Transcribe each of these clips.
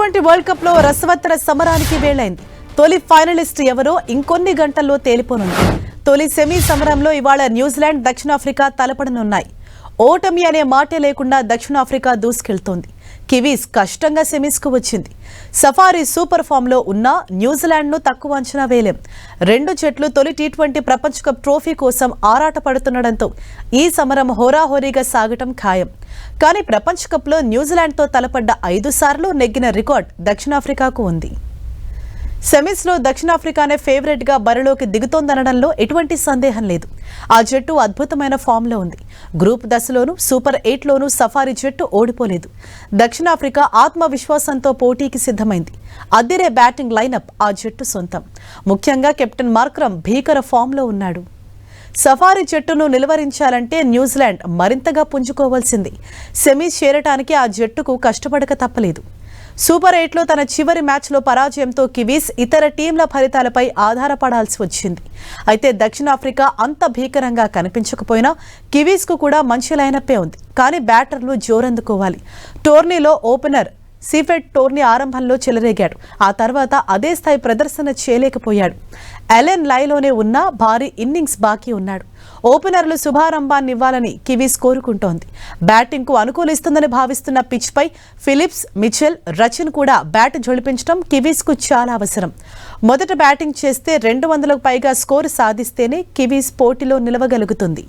T20 world cup లో రసవత్తర సమరానికి వేళైంది. తొలి ఫైనలిస్ట్ ఎవరో ఇంకొన్ని గంటల్లో తేలిపోనుంది. తొలి సెమీ సమరంలో ఇవాళ న్యూజిలాండ్ దక్షిణాఫ్రికా తలపడనున్నాయి. ఓటమి అనే మాటే లేకుండా దక్షిణాఫ్రికా దూసుకెళ్తోంది. కివీస్ కష్టంగా సెమీస్కు వచ్చింది. సఫారీ సూపర్ ఫామ్ లో ఉన్న న్యూజిలాండ్ ను తక్కువ అంచనా వేయలేం. రెండు జట్లు తొలి T20 ప్రపంచ కప్ ట్రోఫీ కోసం ఆరాట పడుతుండటంతో ఈ సమరం హోరాహోరీగా సాగటం ఖాయం. కానీ ప్రపంచ కప్ లో న్యూజిలాండ్ తో తలపడ్డ 5 సార్లు నెగ్గిన రికార్డ్ దక్షిణాఫ్రికాకు ఉంది. సెమీస్ లో దక్షిణాఫ్రికానే ఫేవరెట్ గా బరిలోకి దిగుతోందనడంలో ఎటువంటి సందేహం లేదు. ఆ జట్టు అద్భుతమైన ఫామ్ లో ఉంది. గ్రూప్ దశలోనూ సూపర్ 8 లోనూ సఫారీ జట్టు ఓడిపోలేదు. దక్షిణాఫ్రికా ఆత్మవిశ్వాసంతో పోటీకి సిద్ధమైంది. అద్దిరే బ్యాటింగ్ లైనప్ ఆ జట్టు సొంతం. ముఖ్యంగా కెప్టెన్ మార్క్రమ్ భీకర ఫామ్ లో ఉన్నాడు. సఫారీ జట్టును నిలువరించాలంటే న్యూజిలాండ్ మరింతగా పుంజుకోవాల్సింది. సెమీస్ చేరటానికి ఆ జట్టుకు కష్టపడక తప్పలేదు. సూపర్ 8లో తన చివరి మ్యాచ్లో పరాజయంతో కివీస్ ఇతర టీంల ఫలితాలపై ఆధారపడాల్సి వచ్చింది. అయితే దక్షిణాఫ్రికా అంత భీకరంగా కనిపించకపోయినా కివీస్కు కూడా మంచి లైనప్పే ఉంది. కానీ బ్యాటర్లు జోరందుకోవాలి. టోర్నీలో ఓపెనర్ సీఫెడ్ టోర్నీ ఆరంభంలో చెలరేగాడు. ఆ తర్వాత అదే స్థాయి ప్రదర్శన చేయలేకపోయాడు. ఎలెన్ లైలోనే ఉన్న భారీ ఇన్నింగ్స్ బాకీ ఉన్నాడు. ఓపెనర్లు శుభారంభాన్ని ఇవ్వాలని కివీస్ కోరుకుంటోంది. బ్యాటింగ్కు అనుకూలిస్తుందని భావిస్తున్న పిచ్పై ఫిలిప్స్, మిచెల్, రచిన్ కూడా బ్యాట్ జొలిపించడం కివీస్కు చాలా అవసరం. మొదట బ్యాటింగ్ చేస్తే 200కు పైగా స్కోరు సాధిస్తేనే కివీస్ పోటీలో నిలవగలుగుతుంది.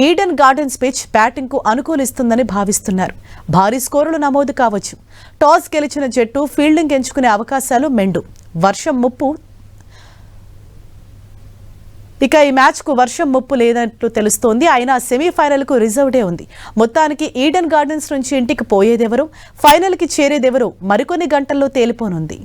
ఈడెన్ గార్డెన్స్ పిచ్ బ్యాటింగ్కు అనుకూలిస్తుందని భావిస్తున్నారు. భారీ స్కోరులు నమోదు కావచ్చు. టాస్ గెలిచిన జట్టు ఫీల్డింగ్ ఎంచుకునే అవకాశాలు మెండు. వర్షం ముప్పు ఈ మ్యాచ్కు వర్షం ముప్పు లేనట్లు తెలుస్తోంది. అయినా సెమీఫైనల్కు రిజర్వ్డే ఉంది. మొత్తానికి ఈడెన్ గార్డెన్స్ నుంచి ఇంటికి పోయేదెవరు, ఫైనల్కి చేరేదెవరు మరికొన్ని గంటల్లో తేలిపోనుంది.